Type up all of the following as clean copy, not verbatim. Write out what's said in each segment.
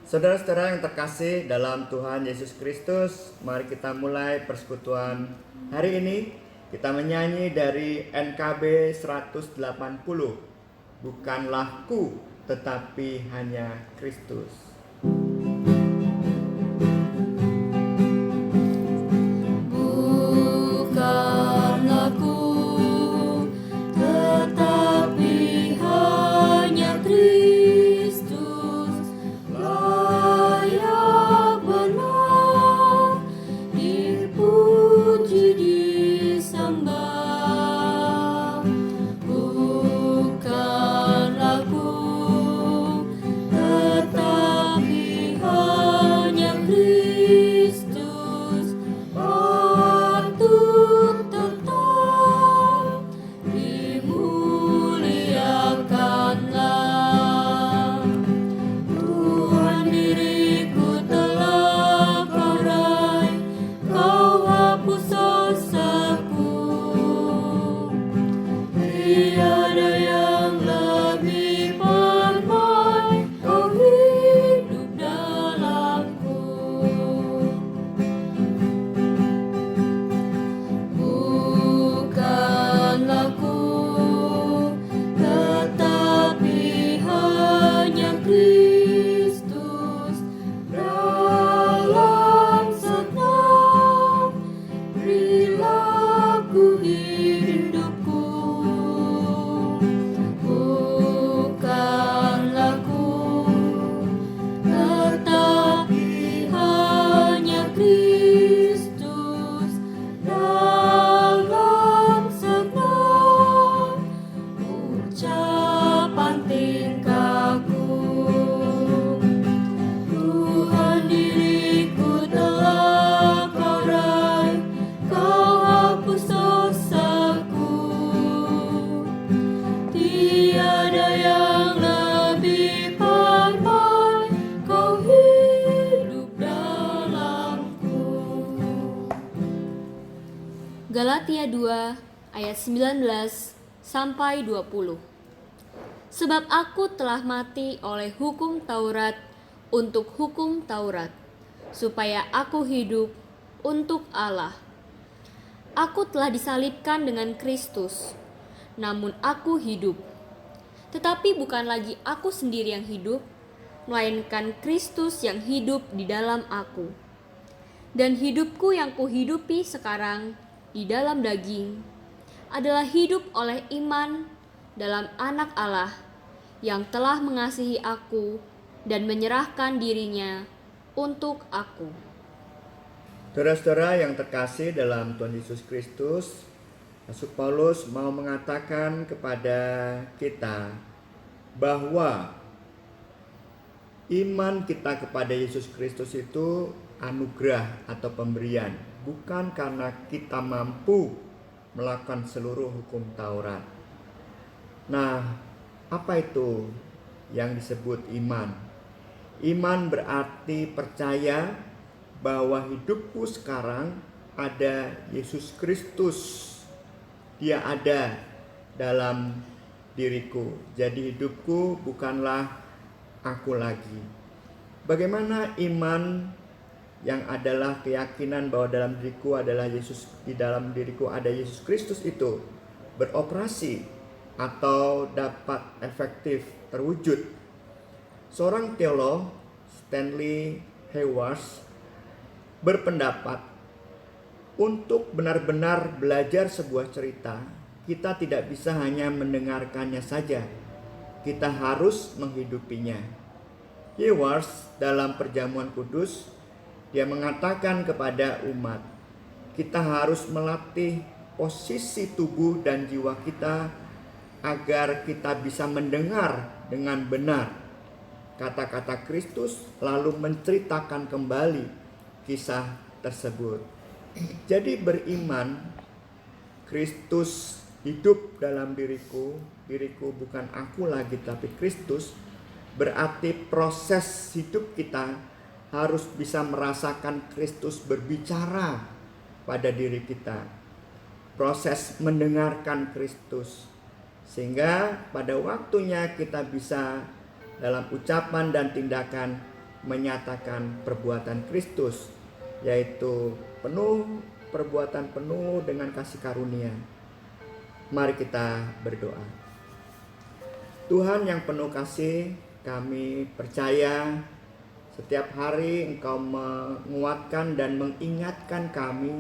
Saudara-saudara yang terkasih dalam Tuhan Yesus Kristus, mari kita mulai persekutuan hari ini. Kita menyanyi dari NKB 180. Bukanlah ku, tetapi hanya Kristus. Bukanlah ku, tetapi hanya Kristus, layak benar dipuji disembah. Bukanlah ku, tetapi hanya Kristus, patut tetap dimuliakanlah. Tuhan, diriku telah Kau raih, Kau hapus dosaku. Tiada yang lebih permai, Kau hidup dalamku. Bukanlah ku, tetapi hanya Kristus, dalam segenap perilaku hidupku. Bukanlah ku, tetapi hanya Kristus, dalam segenap ucapan tingkahku. Tuhan, diriku telah Kau raih, Kau hapus dosaku. Tiada yang lebih permai, Kau hidup dalamku. Galatia 2 ayat 19 sampai 20. Sebab aku telah mati oleh hukum Taurat untuk hukum Taurat, supaya aku hidup untuk Allah. Aku telah disalibkan dengan Kristus, namun aku hidup. Tetapi bukan lagi aku sendiri yang hidup, melainkan Kristus yang hidup di dalam aku. Dan hidupku yang kuhidupi sekarang di dalam daging adalah hidup oleh iman dalam Anak Allah yang telah mengasihi aku dan menyerahkan dirinya untuk aku. Saudara-saudara yang terkasih dalam Tuhan Yesus Kristus, Rasul Paulus mau mengatakan kepada kita bahwa iman kita kepada Yesus Kristus itu anugerah atau pemberian, bukan karena kita mampu melakukan seluruh hukum Taurat. Nah, apa itu yang disebut iman? Iman berarti percaya bahwa hidupku sekarang ada Yesus Kristus. Dia ada dalam diriku. Jadi hidupku bukanlah aku lagi. Bagaimana iman yang adalah keyakinan bahwa dalam diriku adalah Yesus, di dalam diriku ada Yesus Kristus itu beroperasi atau dapat efektif terwujud? Seorang teolog, Stanley Hayworth, berpendapat untuk benar-benar belajar sebuah cerita, kita tidak bisa hanya mendengarkannya saja, kita harus menghidupinya. Hayworth dalam Perjamuan Kudus, dia mengatakan kepada umat, kita harus melatih posisi tubuh dan jiwa kita agar kita bisa mendengar dengan benar kata-kata Kristus, lalu menceritakan kembali kisah tersebut. Jadi beriman, Kristus hidup dalam diriku bukan aku lagi tapi Kristus, berarti proses hidup kita harus bisa merasakan Kristus berbicara pada diri kita. Proses mendengarkan Kristus. Sehingga pada waktunya kita bisa dalam ucapan dan tindakan menyatakan perbuatan Kristus, yaitu perbuatan penuh dengan kasih karunia. Mari kita berdoa. Tuhan yang penuh kasih, kami percaya setiap hari Engkau menguatkan dan mengingatkan kami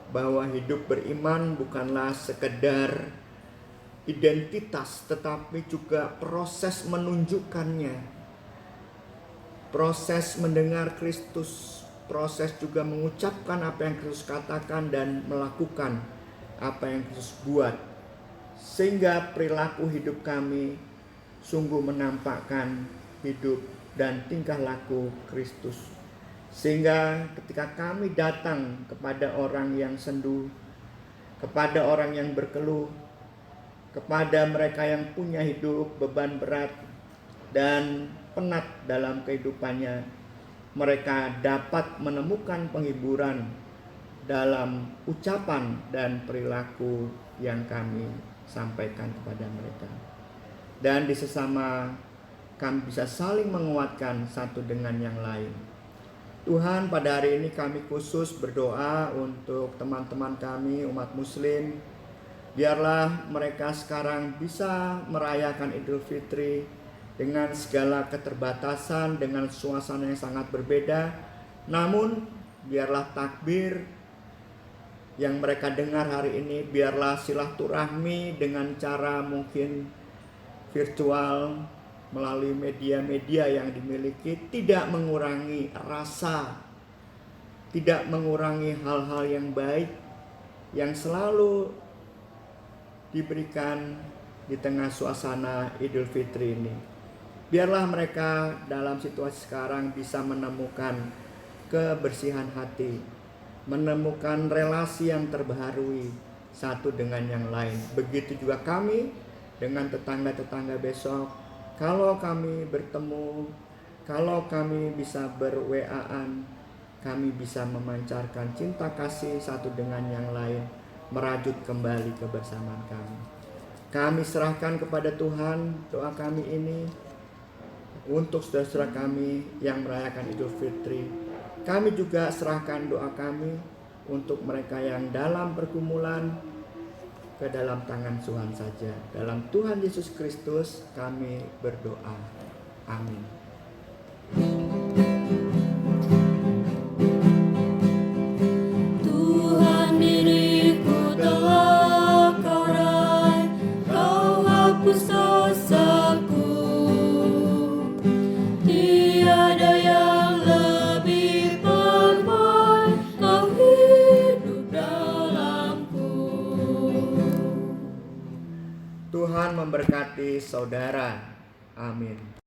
bahwa hidup beriman bukanlah sekedar identitas, tetapi juga proses menunjukkannya, proses mendengar Kristus, proses juga mengucapkan apa yang Kristus katakan dan melakukan apa yang Kristus buat, sehingga perilaku hidup kami sungguh menampakkan hidup dan tingkah laku Kristus. Sehingga ketika kami datang kepada orang yang sendu, kepada orang yang berkeluh, kepada mereka yang punya hidup beban berat dan penat dalam kehidupannya, mereka dapat menemukan penghiburan dalam ucapan dan perilaku yang kami sampaikan kepada mereka. Dan di sesama kami bisa saling menguatkan satu dengan yang lain. Tuhan, pada hari ini kami khusus berdoa untuk teman-teman kami umat muslim. Biarlah mereka sekarang bisa merayakan Idul Fitri dengan segala keterbatasan, dengan suasana yang sangat berbeda. Namun biarlah takbir yang mereka dengar hari ini, biarlah silaturahmi dengan cara mungkin virtual melalui media-media yang dimiliki tidak mengurangi rasa, tidak mengurangi hal-hal yang baik yang selalu diberikan di tengah suasana Idul Fitri ini. Biarlah mereka dalam situasi sekarang bisa menemukan kebersihan hati, menemukan relasi yang terbaharui satu dengan yang lain. Begitu juga kami dengan tetangga-tetangga besok. Kalau kami bertemu, kalau kami bisa ber-WA-an, kami bisa memancarkan cinta kasih satu dengan yang lain, merajut kembali kebersamaan kami. Kami serahkan kepada Tuhan doa kami ini untuk saudara-saudara kami yang merayakan Idul Fitri. Kami juga serahkan doa kami untuk mereka yang dalam pergumulan ke dalam tangan Tuhan saja. Dalam Tuhan Yesus Kristus kami berdoa. Amin. Tuhan, diriku telah Kau raih, Kau hapus dosaku. Tiada yang lebih permai, Kau hidup dalamku. Tuhan memberkati saudara. Amin.